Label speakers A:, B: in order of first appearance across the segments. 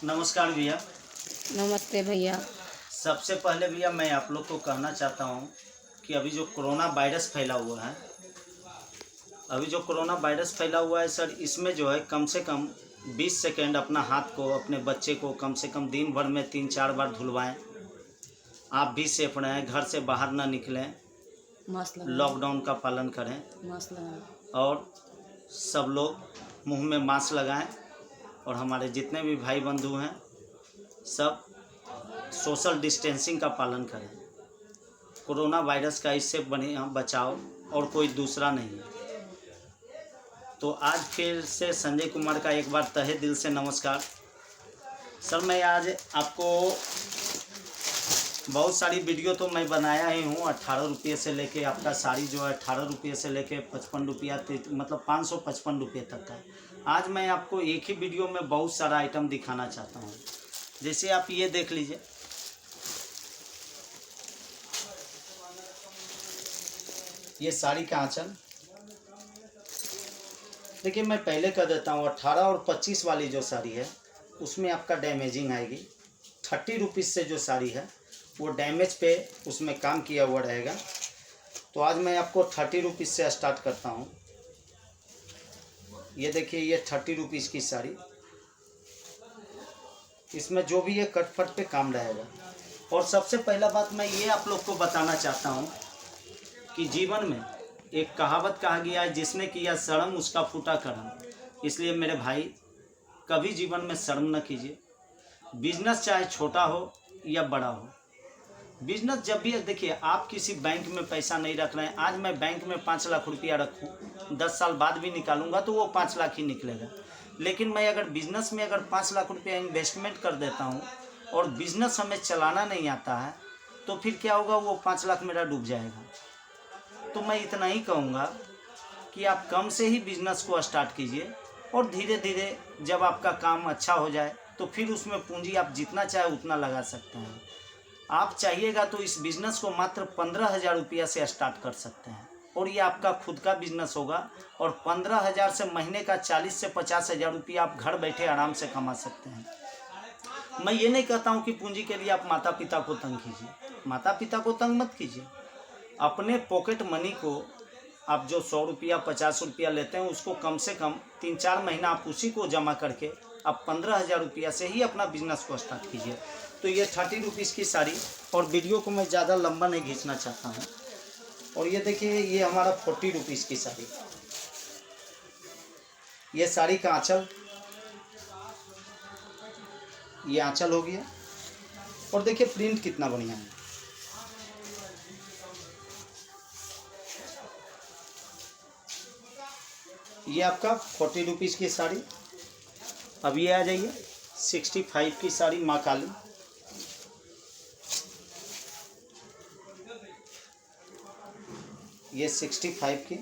A: नमस्कार भैया।
B: नमस्ते भैया।
A: सबसे पहले भैया मैं आप लोग को कहना चाहता हूँ कि अभी जो कोरोना वायरस फैला हुआ है सर, इसमें जो है कम से कम 20 सेकेंड अपना हाथ को, अपने बच्चे को कम से कम दिन भर में 3-4 बार धुलवाएं। आप भी सेफ रहें, घर से बाहर ना निकलें, लॉकडाउन का पालन करें और सब लोग मुंह में मास्क लगाएं और हमारे जितने भी भाई बंधु हैं सब सोशल डिस्टेंसिंग का पालन करें। कोरोना वायरस का इससे बचाव और कोई दूसरा नहीं है। तो आज फिर से संजय कुमार का एक बार तहे दिल से नमस्कार। सर मैं आज आपको बहुत सारी वीडियो तो मैं बनाया ही हूँ। 18 रुपये से लेके आपका साड़ी जो है 18 रुपये से लेके 55 रुपया, मतलब 555 रुपये तक का। आज मैं आपको एक ही वीडियो में बहुत सारा आइटम दिखाना चाहता हूँ। जैसे आप ये देख लीजिए, ये साड़ी का आंचल देखिए। मैं पहले कह देता हूँ 18 और 25 वाली जो साड़ी है उसमें आपका डैमेजिंग आएगी। 30 रुपीज़ से जो साड़ी है वो डैमेज पे उसमें काम किया हुआ रहेगा। तो आज मैं आपको 30 रुपीज़ से स्टार्ट करता हूँ। ये देखिए, ये 30 रुपीज़ की साड़ी, इसमें जो भी ये कटफट पे काम रहेगा। और सबसे पहला बात मैं ये आप लोग को बताना चाहता हूँ कि जीवन में एक कहावत कहा गया है, जिसने किया शर्म उसका फूटा करम। इसलिए मेरे भाई कभी जीवन में शर्म न कीजिए। बिजनेस चाहे छोटा हो या बड़ा हो, बिजनेस जब भी देखिए, आप किसी बैंक में पैसा नहीं रख रहे हैं। आज मैं बैंक में 5 लाख रुपया रखूं, 10 साल बाद भी निकालूंगा तो वो 5 लाख ही निकलेगा। लेकिन मैं अगर बिजनेस में अगर 5 लाख रुपया इन्वेस्टमेंट कर देता हूं और बिजनेस हमें चलाना नहीं आता है तो फिर क्या होगा, वो 5 लाख मेरा डूब जाएगा। तो मैं इतना ही कहूँगा कि आप कम से ही बिजनेस को स्टार्ट कीजिए और धीरे धीरे जब आपका काम अच्छा हो जाए तो फिर उसमें पूंजी आप जितना चाहे उतना लगा सकते हैं। आप चाहिएगा तो इस बिज़नेस को मात्र 15,000 रुपया से स्टार्ट कर सकते हैं और ये आपका खुद का बिजनेस होगा। और 15,000 से महीने का 40 से 50,000 रुपया आप घर बैठे आराम से कमा सकते हैं। मैं ये नहीं कहता हूँ कि पूंजी के लिए आप माता पिता को तंग कीजिए, माता पिता को तंग मत कीजिए। अपने पॉकेट मनी को आप जो 100 रुपया 50 रुपया लेते हैं उसको कम से कम 3-4 महीना आप उसी को जमा करके आप 15,000 रुपया से ही अपना बिजनेस को स्टार्ट कीजिए। तो ये 30 रुपीज़ की साड़ी, और वीडियो को मैं ज़्यादा लंबा नहीं खींचना चाहता हूँ। और ये देखिए, ये हमारा 40 रुपीज़ की साड़ी। ये साड़ी का आंचल, ये आंचल हो गया। और देखिए प्रिंट कितना बढ़िया है। ये आपका 40 रुपीज़ की साड़ी। अब ये आ जाइए 65 की साड़ी माँ काली। ये 65 की।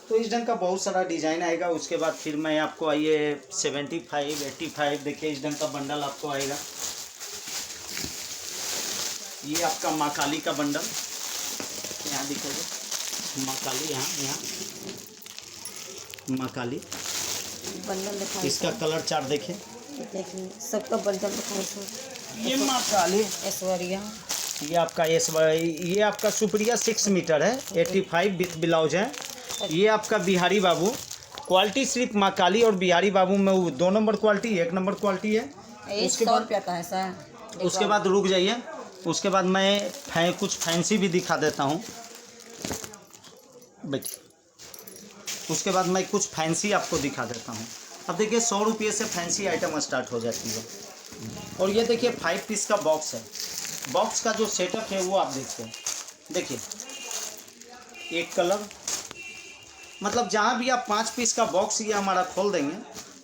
A: तो इस ढंग का बहुत सारा डिज़ाइन आएगा। उसके बाद फिर मैं आपको आइए 75, 85, देखिए इस ढंग का बंडल आपको आएगा। ये आपका माँ काली का बंडल, यहाँ दिखाइए माँ काली, यहाँ माँ काली
B: बंडल दिखाई,
A: इसका कलर चार्ट देखिए,
B: सबका बंडल दिखाई।
A: ये माँ काली
B: ऐश्वर्या,
A: ये आपका ये आपका सुप्रिया 6 मीटर है, 85 विथ ब्लाउज है। ये आपका बिहारी बाबू क्वालिटी, सिर्फ माँ काली और बिहारी बाबू में वो 2 नंबर क्वालिटी, 1 नंबर क्वालिटी है। उसके बाद
B: रुपया का है सर।
A: उसके बाद रुक जाइए, उसके बाद मैं कुछ फैंसी भी दिखा देता हूँ। उसके बाद मैं कुछ फैंसी आपको दिखा देता हूँ। अब देखिए 100 रुपये से फैंसी आइटम स्टार्ट हो जाती है। और ये देखिए 5 पीस का बॉक्स है। बॉक्स का जो सेटअप है वो आप देखते हैं। देखिए एक कलर, मतलब जहाँ भी आप 5 पीस का बॉक्स ये हमारा खोल देंगे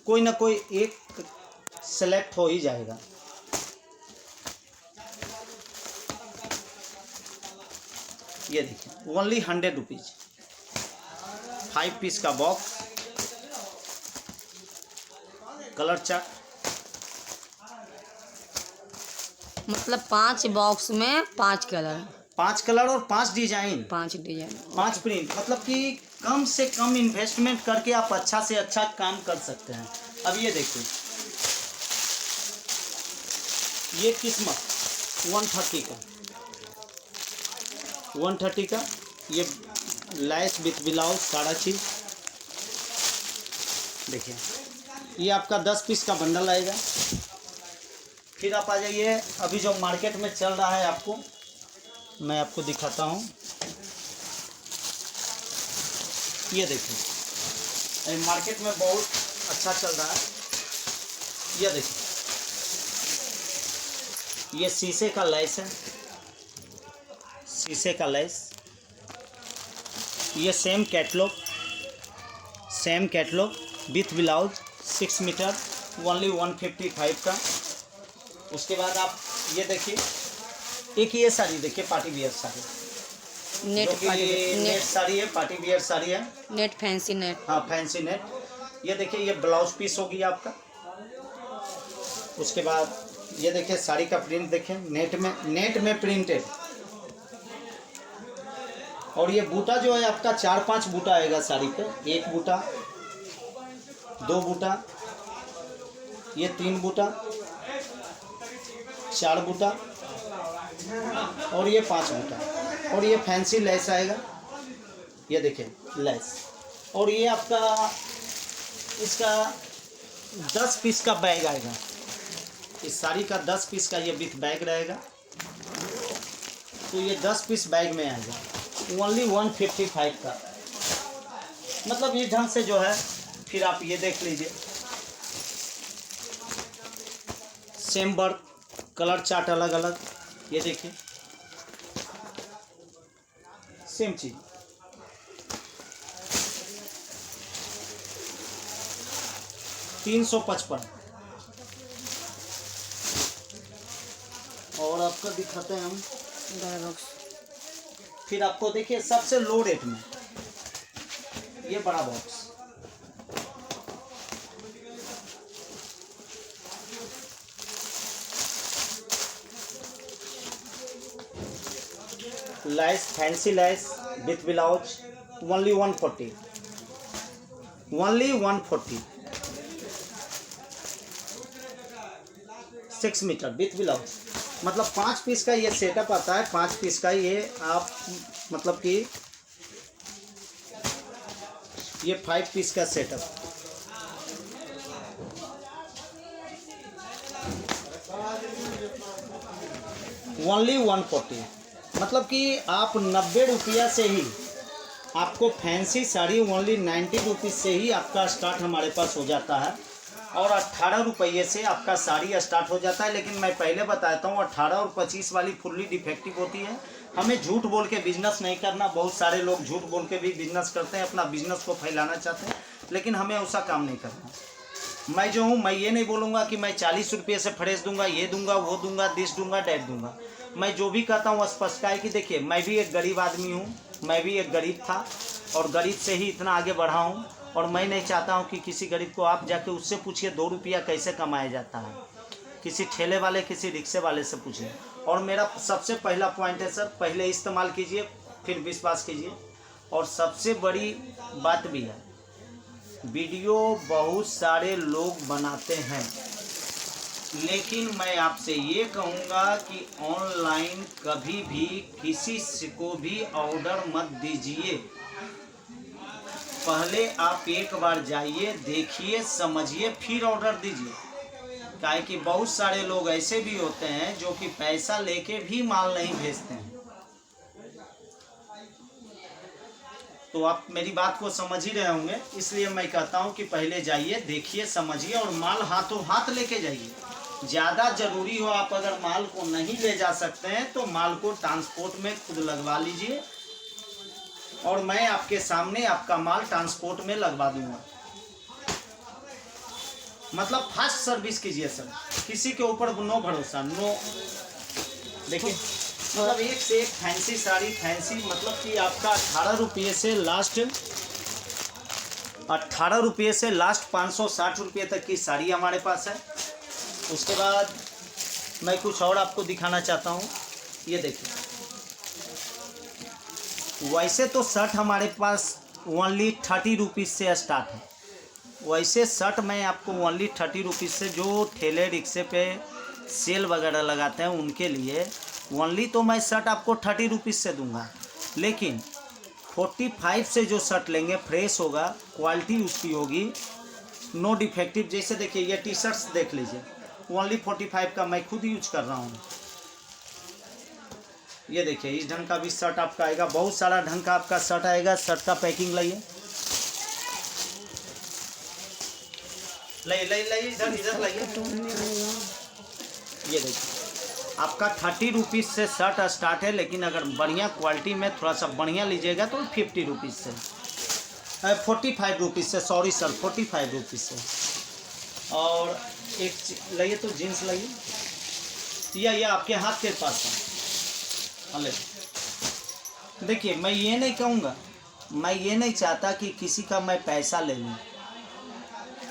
A: कोई ना कोई एक सेलेक्ट हो ही जाएगा। ये देखिए ओनली 100 रुपीज़, 5 पीस का बॉक्स, कलर चार्ट।
B: मतलब 5 बॉक्स में 5 कलर,
A: 5 कलर और 5 डिजाइन,
B: 5 डिजाइन,
A: 5 प्रिंट, मतलब कि कम से कम इन्वेस्टमेंट करके आप अच्छा से अच्छा काम कर सकते हैं। अब ये देखिए, ये किस्मत 130 का ये लैस विथ ब्लाउज सारा चीज़ देखिए। ये आपका 10 पीस का बंडल आएगा। फिर आप आ जाइए, अभी जो मार्केट में चल रहा है आपको मैं आपको दिखाता हूँ। ये देखिए, मार्केट में बहुत अच्छा चल रहा है। ये देखिए, ये शीशे का लेस है, शीशे का लेस। ये same catalogue with blouse 6 metre only 155 का। उसके बाद आप ये देखिए, एक ये साड़ी देखिए, पार्टी वियर साड़ी,
B: नेट
A: जो कि नेट साड़ी है, पार्टी वियर साड़ी है,
B: नेट फैंसी नेट।
A: हाँ फैंसी नेट। ये देखिए, ये ब्लाउज पीस होगी आपका। उसके बाद ये देखिए, साड़ी का प्रिंट देखिए, नेट में प्रिंटेड। और ये बूटा जो है आपका 4-5 बूटा आएगा साड़ी पे। 1 बूटा, 2 बूटा, ये 3 बूटा, 4 बूटा और ये 5 बूटा। और ये फैंसी लेस आएगा, ये देखिए लेस। और ये आपका इसका 10 पीस का बैग आएगा। इस साड़ी का 10 पीस का ये विथ बैग रहेगा। तो ये 10 पीस बैग में आएगा ओनली 155 का। मतलब ये ढंग से जो है। फिर आप ये देख लीजिए, सेम वर्क, कलर चार्ट अलग अलग। ये देखिए सेम चीज। $355। और आपका दिखाते हैं हम। फिर आपको देखिए सबसे लो रेट में ये बड़ा box, lace, fancy lace with blouse only 140, only 140। 6 metre with blouse. मतलब 5 पीस का ये सेटअप आता है। 5 पीस का ये आप मतलब कि ये 5 पीस का सेटअप। ओनली 140। मतलब कि आप 90 रुपया से ही आपको फैंसी साड़ी ओनली 90 रुपीज़ से ही आपका स्टार्ट हमारे पास हो जाता है। और 18 रुपये से आपका साड़ी स्टार्ट हो जाता है। लेकिन मैं पहले बताता हूँ, 18 और 25 वाली फुल्ली डिफेक्टिव होती है। हमें झूठ बोल के बिजनेस नहीं करना। बहुत सारे लोग झूठ बोल के भी बिजनेस करते हैं, अपना बिजनेस को फैलाना चाहते हैं, लेकिन हमें ऐसा काम नहीं करना। मैं जो हूँ, मैं ये नहीं बोलूँगा कि मैं 40 रुपये से फ्रेश दूंगा, ये दूंगा, वो दूंगा, दिस दूंगा, डैट दूंगा। मैं जो भी कहता हूँ स्पष्ट है कि देखिए, मैं भी एक गरीब आदमी हूँ, मैं भी एक गरीब था और गरीब से ही इतना आगे बढ़ा हूँ। और मैं नहीं चाहता हूँ कि किसी गरीब को आप जाके उससे पूछिए 2 रुपया कैसे कमाया जाता है। किसी ठेले वाले, किसी रिक्शे वाले से पूछिए। और मेरा सबसे पहला पॉइंट है सर, पहले इस्तेमाल कीजिए फिर विश्वास कीजिए। और सबसे बड़ी बात भी है, वीडियो बहुत सारे लोग बनाते हैं, लेकिन मैं आपसे ये कहूँगा कि ऑनलाइन कभी भी किसी को भी ऑर्डर मत दीजिए। पहले आप एक बार जाइए, देखिए, समझिए, फिर ऑर्डर दीजिए। काहे कि बहुत सारे लोग ऐसे भी होते हैं जो कि पैसा लेके भी माल नहीं भेजते हैं। तो आप मेरी बात को समझ ही रहे होंगे, इसलिए मैं कहता हूं कि पहले जाइए, देखिए, समझिए और माल हाथों हाथ लेके जाइए। ज़्यादा ज़रूरी हो, आप अगर माल को नहीं ले जा सकते हैं तो माल को ट्रांसपोर्ट में खुद लगवा लीजिए और मैं आपके सामने आपका माल ट्रांसपोर्ट में लगवा दूंगा। मतलब फास्ट सर्विस कीजिए सर, किसी के ऊपर नो भरोसा, नो। देखिए, मतलब एक से एक फैंसी साड़ी, फैंसी मतलब कि आपका 18 रुपये से लास्ट 560 रुपये तक की साड़ी हमारे पास है। उसके बाद मैं कुछ और आपको दिखाना चाहता हूँ। ये देखिए, वैसे तो शर्ट हमारे पास ओनली 30 रुपीज़ से स्टार्ट है। वैसे शर्ट मैं आपको ओनली 30 रुपीज़ से, जो ठेले रिक्शे पे सेल वगैरह लगाते हैं उनके लिए ओनली तो मैं शर्ट आपको 30 रुपीज़ से दूंगा। लेकिन 45 से जो शर्ट लेंगे फ्रेश होगा, क्वालिटी उसकी होगी, नो डिफेक्टिव। जैसे देखिए ये टी शर्ट्स देख लीजिए, ओनली 45 का मैं खुद यूज कर रहा हूँ। ये देखिए इस ढंग का भी शर्ट आपका आएगा, बहुत सारा ढंग का आपका शर्ट आएगा। शर्ट का पैकिंग लाइए, लाइए इधर लाइए। ये देखिए आपका 30 रुपीज़ से शर्ट स्टार्ट है, लेकिन अगर बढ़िया क्वालिटी में थोड़ा सा बढ़िया लीजिएगा तो 50 रुपीज़ से, 45 रुपीज़ से, सॉरी सर 45 रुपीज़ से। और एक लाइए तो जीन्स लाइए, ये आपके हाथ के पास है। अले देखिए मैं ये नहीं कहूँगा, मैं ये नहीं चाहता कि किसी का मैं पैसा ले लूँ।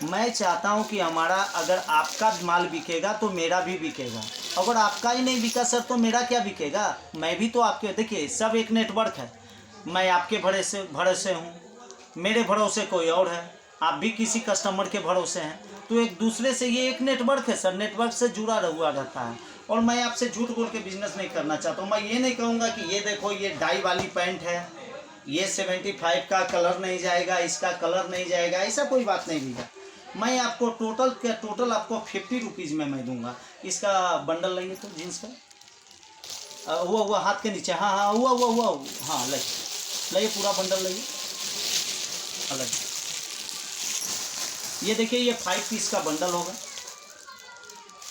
A: मैं चाहता हूँ कि हमारा, अगर आपका माल बिकेगा तो मेरा भी बिकेगा। अगर आपका ही नहीं बिका सर तो मेरा क्या बिकेगा? मैं भी तो आपके, देखिए सब एक नेटवर्क है। मैं आपके भरोसे हूँ, मेरे भरोसे कोई और है, आप भी किसी कस्टमर के भरोसे हैं, तो एक दूसरे से ये एक नेटवर्क है सर, नेटवर्क से जुड़ा हुआ रहता है। और मैं आपसे झूठ बोल के बिजनेस नहीं करना चाहता हूँ। मैं ये नहीं कहूँगा कि ये देखो ये डाई वाली पैंट है, ये 75 का कलर नहीं जाएगा, इसका कलर नहीं जाएगा, ऐसा कोई बात नहीं भैया। मैं आपको टोटल आपको 50 रुपीज़ में मैं दूंगा। इसका बंडल लेंगे तो जीन्स का हुआ हाथ के नीचे, हाँ हुआ हाँ लाइए पूरा बंडल लाइए अलग। ये देखिए ये 5 पीस का बंडल होगा।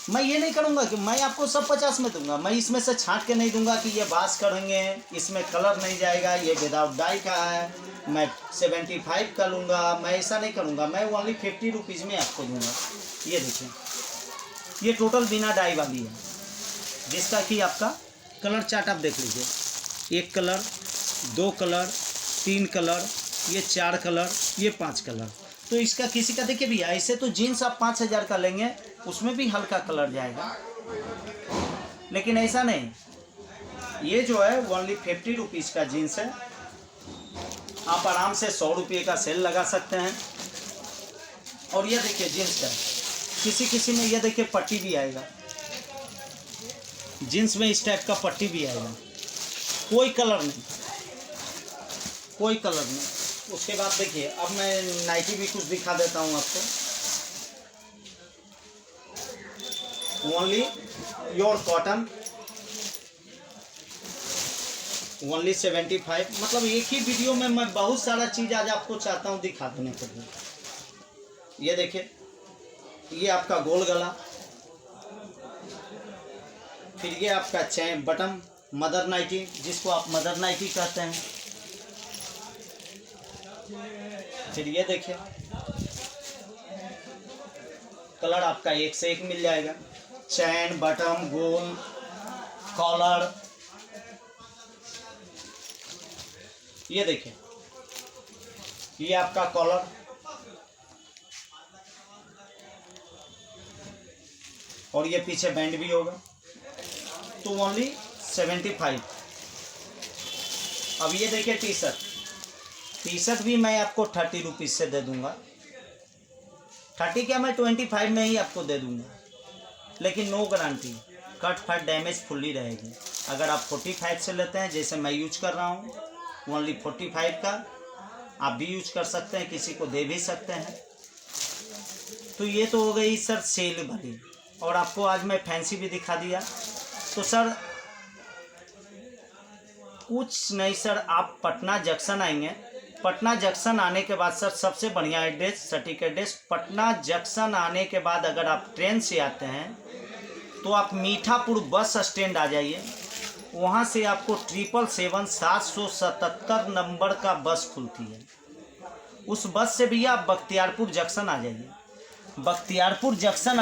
A: मैं ये नहीं करूँगा कि मैं आपको सब 50 में दूंगा, मैं इसमें से छांट के नहीं दूंगा कि ये बास करेंगे, इसमें कलर नहीं जाएगा, ये विदाउट डाई का है, मैं 75 का लूँगा, मैं ऐसा नहीं करूँगा। मैं ओनली 50 रुपीज़ में आपको दूंगा। ये देखिए ये टोटल बिना डाई वाली है, जिसका कि आपका कलर चार्ट आप देख लीजिए, 1 कलर, 2 कलर, 3 कलर, ये 4 कलर, ये 5 कलर। तो इसका किसी का देखिए भैया, ऐसे तो जीन्स आप 5000 का लेंगे उसमें भी हल्का कलर जाएगा, लेकिन ऐसा नहीं। ये जो है ओनली 50 रुपीज़ का जीन्स है, आप आराम से 100 रुपये का सेल लगा सकते हैं। और ये देखिए जीन्स का किसी में ये देखिए पट्टी भी आएगा, जीन्स में इस टाइप का पट्टी भी आएगा, कोई कलर नहीं, कोई कलर नहीं। उसके बाद देखिए अब मैं नाइटी भी कुछ दिखा देता हूँ आपको। Only your cotton, only 75। मतलब एक ही वीडियो में मैं बहुत सारा चीज़ आज आपको चाहता हूँ दिखा देने के लिए। ये देखिए ये आपका गोल गला, फिर ये आपका चैन बटन, मदर नाइटी जिसको आप मदर नाइटी कहते हैं। फिर ये देखिए कलर आपका एक से एक मिल जाएगा, चैन बटन गोल कॉलर। ये देखिए ये आपका कॉलर, और ये पीछे बैंड भी होगा, तो ओनली 75। अब ये देखिए टी शर्ट भी मैं आपको 30 रुपीज़ से दे दूंगा। 30 क्या, मैं 25 में ही आपको दे दूंगा, लेकिन नो गारंटी, कट फट डैमेज फुल्ली रहेगी। अगर आप 45 से लेते हैं, जैसे मैं यूज कर रहा हूँ, ओनली 45 का आप भी यूज कर सकते हैं, किसी को दे भी सकते हैं। तो ये तो हो गई सर सेल वाली, और आपको आज मैं फैंसी भी दिखा दिया। तो सर कुछ नहीं सर, आप पटना जंक्शन आएंगे, पटना जंक्शन आने के बाद सर सबसे बढ़िया एड्रेस, सटीक एड्रेस, पटना जंक्शन आने के बाद अगर आप ट्रेन से आते हैं तो आप मीठापुर बस स्टैंड आ जाइए, वहाँ से आपको 777 नंबर का बस खुलती है, उस बस से भी आप बख्तियारपुर जंक्शन आ जाइए। बख्तियारपुर जंक्शन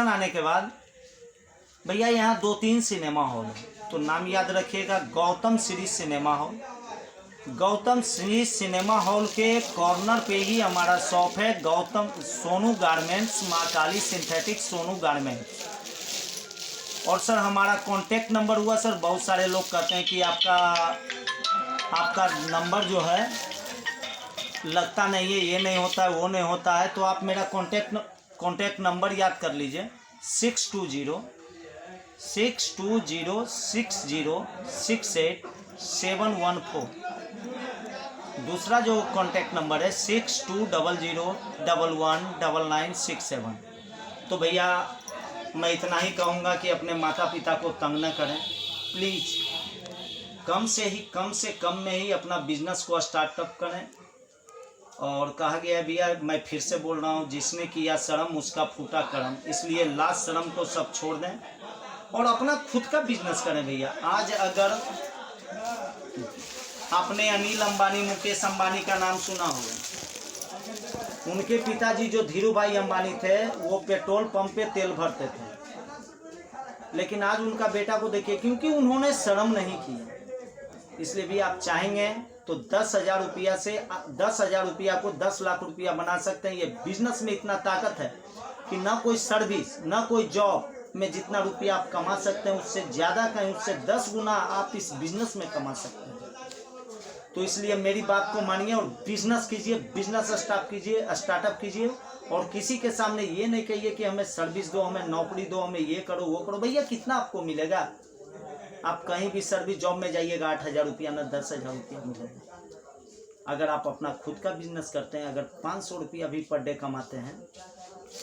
A: आने के बाद भैया यहाँ 2-3 सिनेमा हॉल है, तो नाम याद रखिएगा, Gautam Shri cinema hall. Gautam Shri cinema hall के कॉर्नर पे ही हमारा शॉप है, गौतम सोनू गारमेंट्स, माँ काली सिंथेटिक सोनू गारमेंट्स। और सर हमारा कॉन्टेक्ट नंबर हुआ सर, बहुत सारे लोग कहते हैं कि आपका आपका नंबर जो है लगता नहीं है, ये नहीं होता है, वो नहीं होता है, तो आप मेरा कॉन्टैक्ट नंबर याद कर लीजिए 6206068714। दूसरा जो कॉन्टैक्ट नंबर है 6200119967। तो भैया मैं इतना ही कहूँगा कि अपने माता पिता को तंग न करें प्लीज़। कम से कम में ही अपना बिजनेस को स्टार्टअप करें। और कहा गया है भैया, मैं फिर से बोल रहा हूँ, जिसने किया शर्म उसका फूटा करम। इसलिए लास्ट शर्म को सब छोड़ दें और अपना खुद का बिजनेस करें भैया। आज अगर आपने अनिल अंबानी, मुकेश अंबानी का नाम सुना होगा, उनके पिताजी जो धीरू भाई अंबानी थे वो पेट्रोल पंप पे तेल भरते थे, लेकिन आज उनका बेटा को देखिए, क्योंकि उन्होंने शर्म नहीं किया। इसलिए भी आप चाहेंगे तो 10,000 रुपया से 10,000 रुपया को 10 लाख रुपया बना सकते हैं। ये बिजनेस में इतना ताकत है कि ना कोई सर्विस ना कोई जॉब में जितना रुपया आप कमा सकते हैं उससे ज़्यादा कहीं, उससे 10 गुना आप इस बिजनेस में कमा सकते हैं। तो इसलिए मेरी बात को मानिए और बिजनेस कीजिए, बिजनेस स्टार्टअप कीजिए। और किसी के सामने ये नहीं कहिए कि हमें सर्विस दो, हमें नौकरी दो, हमें ये करो वो करो। भैया कितना आपको मिलेगा? आप कहीं भी सर्विस जॉब में जाइएगा 8,000 रुपया ना 10,000 रुपया मिलेगा। अगर आप अपना खुद का बिजनेस करते हैं, अगर 500 रुपया भी पर डे कमाते हैं।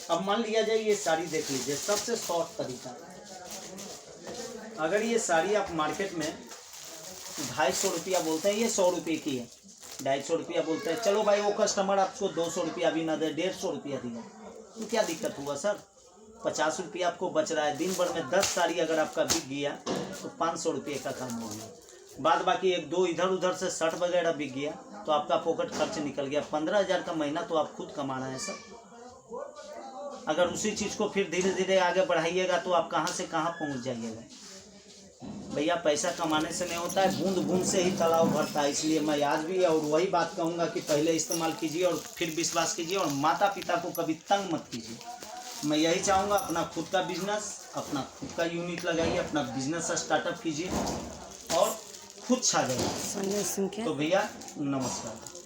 A: अब मान लिया जाए ये साड़ी देख लीजिए, सबसे शॉर्ट तरीका, अगर ये साड़ी आप मार्केट में 250 रुपया बोलते हैं, ये 100 रुपये की है, 250 रुपया बोलते हैं, चलो भाई वो कस्टमर आपको 200 रुपया भी ना दे, 150 रुपया दिया, तो क्या दिक्कत हुआ सर? 50 रुपया आपको बच रहा है। दिन भर में 10 साड़ी अगर आपका बिक गया तो 500 रुपये का काम हो गया। बाद बाकी 1-2 इधर उधर से शर्ट वगैरह बिक गया तो आपका पॉकेट खर्च निकल गया। 15,000 का महीना तो आप खुद कमाना है सर। अगर उसी चीज़ को फिर धीरे धीरे आगे बढ़ाइएगा तो आप कहाँ से कहाँ पहुँच जाइएगा। भैया पैसा कमाने से नहीं होता है, बूंद बूंद से ही तालाब भरता है। इसलिए मैं आज भी और वही बात कहूँगा कि पहले इस्तेमाल कीजिए और फिर विश्वास कीजिए, और माता पिता को कभी तंग मत कीजिए। मैं यही चाहूँगा, अपना खुद का बिजनेस, अपना खुद का यूनिट लगाइए, अपना बिजनेस स्टार्टअप कीजिए और खुद छा जाइए। तो भैया नमस्कार।